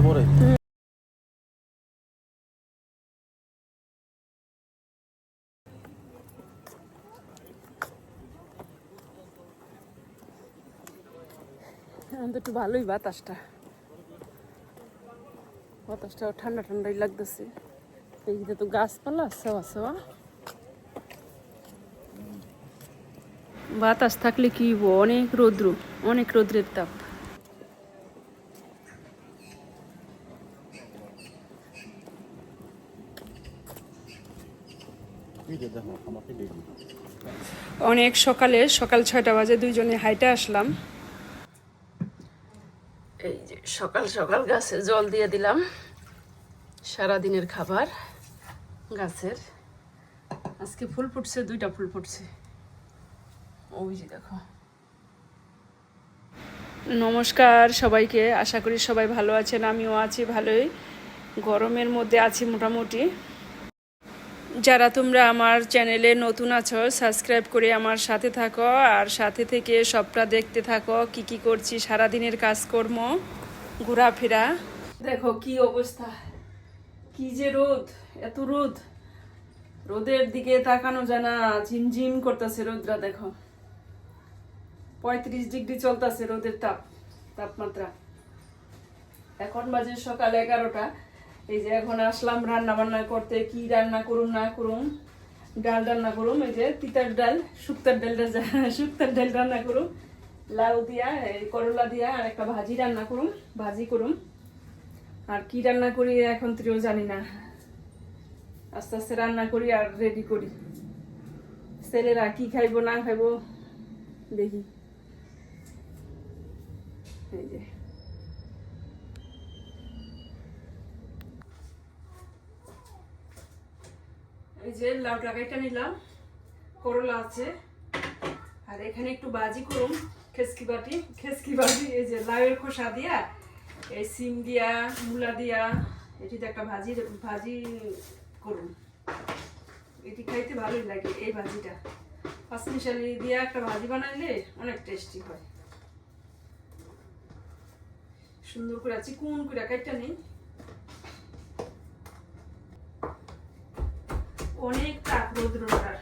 পরে একটু ভালোই বাতাসটা ঠান্ডা ঠান্ডাই লাগতেছে। এইদিকে তো গাছপালা সেওয়া সেওয়া, বাতাস থাকলে কি হবো, অনেক রৌদ্রের তাপ। অনেক সকাল 6টা বাজে দুইজনে হাইটে আসলাম। এই যে সকাল সকাল গাছে জল দিয়ে দিলাম, সারাদিনের খাবার গাছের। আজকে ফুল ফুটছে, 2টা ফুল ফুটছে, ওই যে দেখো। নমস্কার সবাইকে, আশা করি সবাই ভালো আছেন, আমিও আছি ভালোই। গরমের মধ্যে আছি মোটামুটি। যারা তোমরা আমার চ্যানেলে নতুন আছো, সাবস্ক্রাইব করে আমার সাথে থাকো, আর সাথে থেকে সবটা দেখতে থাকো কি কি করছি, সারাদিনের কাজকর্ম, ঘোরাফেরা। দেখো কি অবস্থা, কি যে রোদ, এত রোদ, রোদের দিকে তাকানো যায় না, ঝিমঝিম করতেছে রোদরা। দেখো 35 ডিগ্রি চলতেছে রোদের তাপমাত্রা। এখন বাজে সকাল 11টা। এই যে এখন আসলাম রান্না বান্না করতে। কি রান্না করুম না করুম, ডাল রান্না করুম, এই যে তিতার ডাল, শুক্তার ডাল রান্না করুম, লাউ দিয়া, করলা দিয়া, আর একটা ভাজি রান্না করুম, আর কি রান্না করি এখন তুইও জানি না। আস্তে আস্তে রান্না করি আর রেডি করি। ছেলেরা কি খাইবো না খাইবো দেখি। এই যে লাউটা কেটে নিলাম, করলা আছে, আর এখানে একটু ভাজি করুম, খেসকি বাটি। এই যে লাউয়ের খোসা দিয়া, এই সিম দিয়া, মূলা দিয়া, এটিতে একটা ভাজি করুম। এটি খাইতে ভালোই লাগে এই ভাজিটা। পাঁচমিশালি দিয়া একটা ভাজি বানাইলে অনেক টেস্টি হয়। সুন্দর করে চিকুন করে কাটটা নেই। অনেক তাপ রোদ্রটার।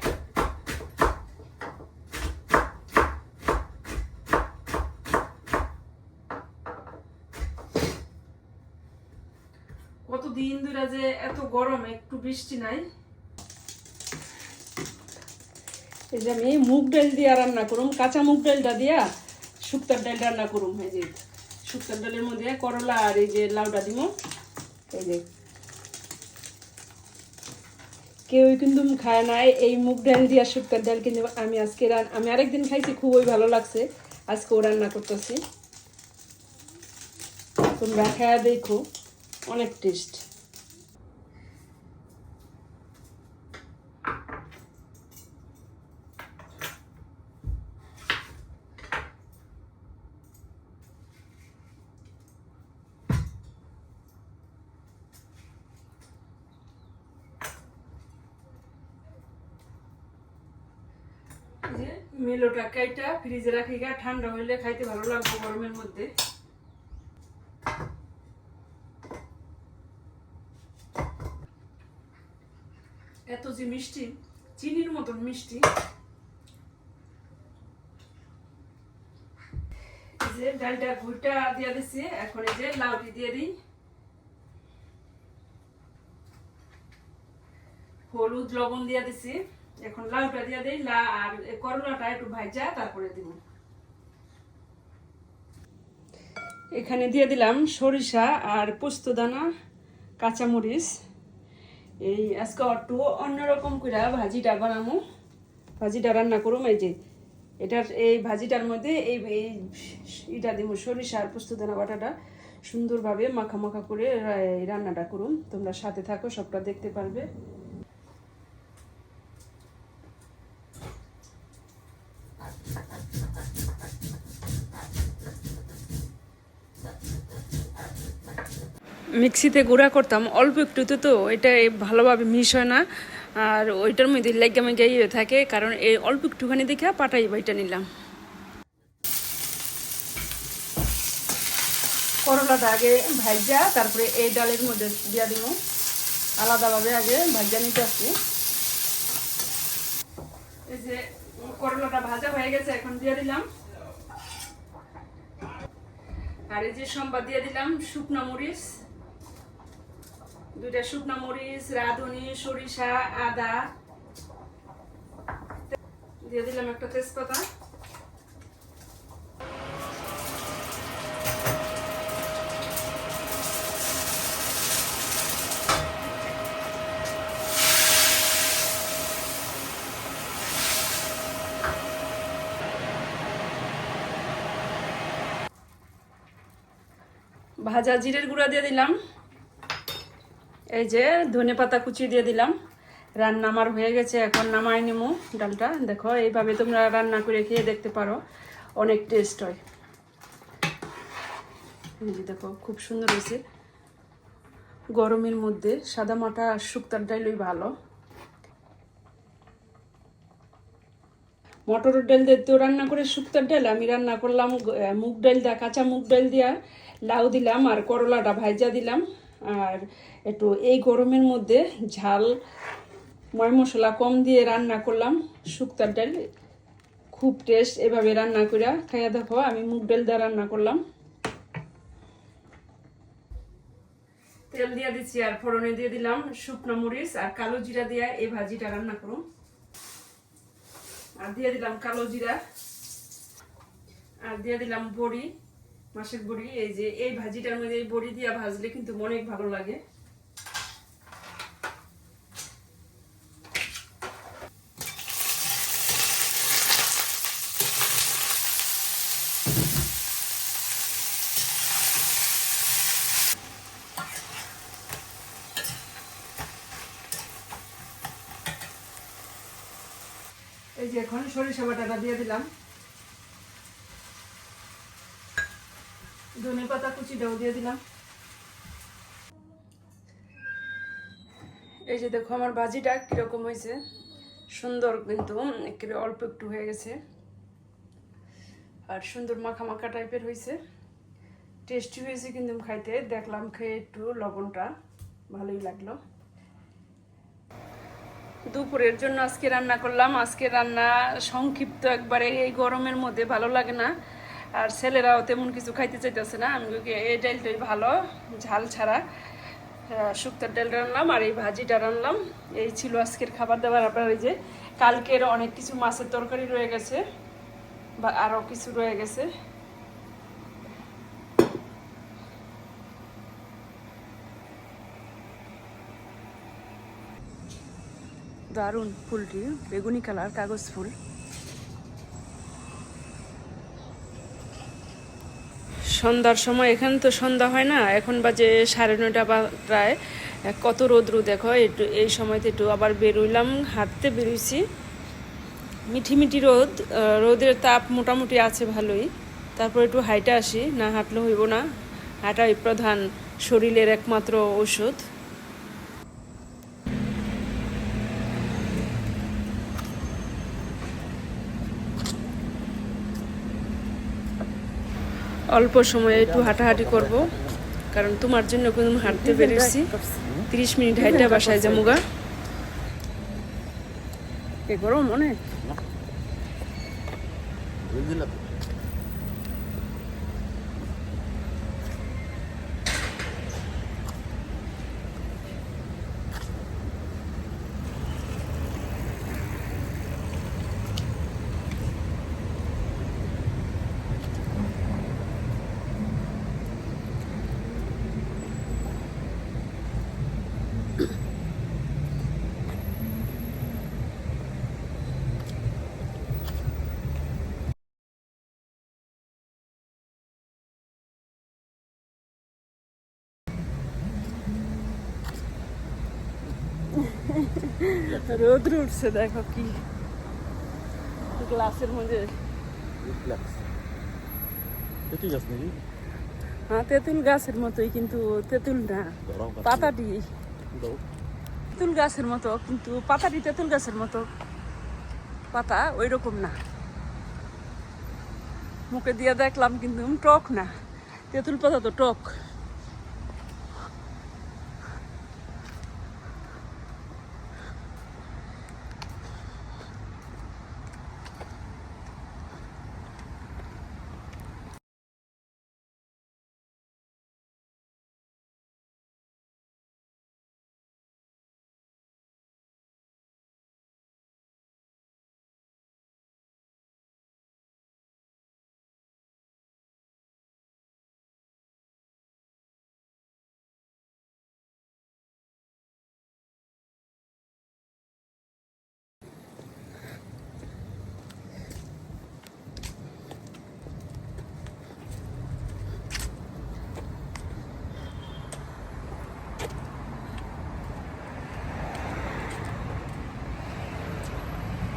কতদিন ধরে যে এত গরম, একটু বৃষ্টি নাই। এই যে আমি মুগ ডাল দিয়া রান্না করুম, কাঁচা মুগ ডালটা দিয়া শুক্তার ডাল রান্না করুম। এই যে শুক্তার ডালের মধ্যে করলা আর এই যে লাউটা দিব। এই যে কেউ কিন্তু খায় না এই মুগ ডাল দিয়া শুক্তার ডাল, কিন্তু আমি আরেকদিন খাইছি, খুবই ভালো লাগছে। আজকেও রান্না করতেছি, তোমরা খায়া দেখো, অনেক টেস্ট। মেলোটা কাইটা ফ্রিজে রাখি, ঠান্ডা হইলে খাইতে ভালো লাগবে গরমের মধ্যে। এত যে মিষ্টি, চিনির মতন মিষ্টি। এই যে ডালটা ঘুরটা দিয়ে দিচ্ছি, এখন এই যে লাউটি দিয়ে দিই, হলুদ লবণ দিয়ে দিচ্ছি। এখন লাউটা দিয়ে দিই, আর করলাটা একটু ভাজা তারপরে দিব। এখানে দিয়ে দিলাম সরিষা আর পোস্তদানা, কাঁচামরিচ। এই আজকে একটু অন্যরকম করে ভাজিটা রান্না করুম। এই যে এই ভাজিটার মধ্যে এটা দিব, সরিষা আর পোস্তদানা বাটাটা সুন্দরভাবে মাখা মাখা করে রান্নাটা করুম। তোমরা সাথে থাকো, সবটা দেখতে পারবে। মিক্সিতে গুঁড়া করতাম অল্প একটুতে, তো এটা ভালোভাবে মিশ হয় না, আর ওইটার মধ্যে লেগা মেগা ইয়ে থাকে, কারণ এই অল্প একটুখানি দেখে পাটাই বাইটা নিলাম। করলাটা আগে ভাজা তারপরে এই ডালের মধ্যে দিয়া দিব, আলাদাভাবে আগে ভাজা নিতে আসছি। এই যে করলাটা ভাজা হয়ে গেছে, এখন দিয়ে দিলাম। আর এই যে সম্বাদ দিয়ে দিলাম শুকনো মরিচ, 2টা শুকনো মরিচ, রাঁধুনি, সরিষা, আদা দিয়ে দিলাম, একটা তেজপাতা। ভাজা জিরের গুঁড়া দিয়ে দিলাম। এই যে ধনেপাতা কুচি দিয়ে দিলাম। রান্না আমার হয়ে গেছে, এখন নামাই নিমু ডালটা। দেখো এইভাবে তোমরা রান্না করে খেয়ে দেখতে পারো, অনেক টেস্ট হয়। এই যে দেখো খুব সুন্দর হয়েছে। গরমের মধ্যে সাদা মাটা আর শুক্তার ডালই ভালো। মটরের ডাল দিয়ে তো রান্না করে শুক্তার ডাল, আমি রান্না করলাম মুগ ডাল দিয়া, কাঁচা মুগ ডাল দিয়া লাউ দিলাম আর করলাটা ভাজা দিলাম। আর একটু এই গরমের মধ্যে ঝাল ময় মশলা কম দিয়ে রান্না করলাম শুক্তার ডাল, খুব টেস্ট। এভাবে রান্না করে খাইয়া দেখো। আমি মুগ ডাল দিয়ে রান্না করলাম। তেল দিয়ে দিচ্ছি আর ফোড়নে দিয়ে দিলাম শুকনো মরিচ আর কালো জিরা দিয়ে এই ভাজিটা রান্না করুন। আর দিয়ে দিলাম কালো জিরা, আর দিয়ে দিলাম বড়ি, মাছের বড়ি। এই যে এই ভাজিটার মধ্যে এই বড়ি দিয়ে ভাজলে কিন্তু অনেক ভালো লাগে। এই যে এখন সরিষা বাটাটা দিয়ে দিলাম, ধনেপাতা কুচিটাও দিয়ে দিলাম। এই যে দেখো আমার ভাজিটা কিরকম হয়েছে, সুন্দর, কিন্তু একেবারে অল্প একটু হয়ে গেছে আর সুন্দর মাখা মাখা টাইপের হয়েছে, টেস্টি হয়েছে কিন্তু খাইতে। দেখলাম খেয়ে একটু লবণটা ভালোই লাগলো। দুপুরের জন্য আজকে রান্না করলাম। আজকে রান্না সংক্ষিপ্ত একবারে, এই গরমের মধ্যে ভালো লাগে না, আর ছেলেরাও তেমন কিছু খাইতে চাইতেছে না। আমি এই ডালটাই ভালো, ঝাল ছাড়া শুক্তার ডাল রান্নাম আর এই ভাজিটা রান্নাম। এই ছিল আজকের খাবার দাবার। আপনার এই যে কালকের অনেক কিছু মাছের তরকারি রয়ে গেছে বা আরও কিছু রয়ে গেছে। দারুণ ফুলটি, বেগুনি কালার, কাগজ ফুল। সন্ধ্যার সময়, এখানে তো সন্ধ্যা হয় না, এখন বাজে 9:30 প্রায়। কত রোদ্রু দেখো। একটু এই সময়তে একটু আবার বেরোইলাম, হাঁটতে বেরোইছি। মিঠি মিঠি রোদ, রোদের তাপ মোটামুটি আছে ভালোই। তারপর একটু হাইটে আসি, না হাঁটলে হইব না। হাঁটাই প্রধান শরীরের একমাত্র ওষুধ। অল্প সময়ে একটু হাঁটাহাঁটি করব, কারণ তোমার জন্য কোনো হাঁটতে বেরিয়েছি। 30 মিনিট হাইটা বাসায় যামুগা। এ গরম অনেক। রোদ্র উঠছে দেখো কি, গ্লাসের মধ্যে। হ্যাঁ, তেঁতুল গাছের মতোই, কিন্তু তেঁতুল না, পাতাটি তেঁতুল গাছের মতো, কিন্তু পাতাটি তেঁতুল গাছের মতো, পাতা ওই রকম না। মুখে দিয়ে দেখলাম কিন্তু টক না, তেঁতুল পাতা তো টক।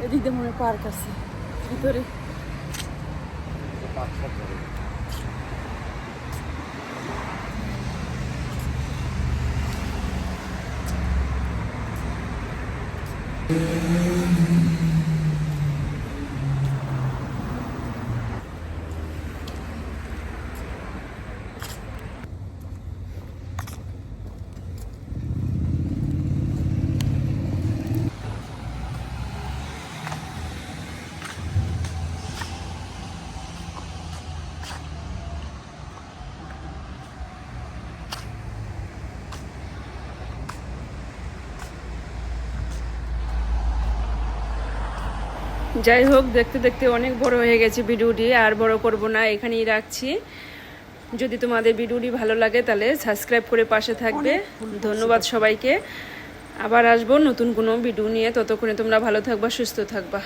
এদিক দিয়ে মনে পার্ক আছে ভিতরে। যাই হোক, দেখতে দেখতে অনেক বড় হয়ে গেছে ভিডিওটি, আর বড় করব না, এখানেই রাখছি। যদি তোমাদের ভিডিওটি ভালো লাগে তাহলে সাবস্ক্রাইব করে পাশে থাকবে। ধন্যবাদ সবাইকে। আবার আসবো নতুন কোনো ভিডিও নিয়ে। ততক্ষণে তোমরা ভালো থাকবা, সুস্থ থাকবা।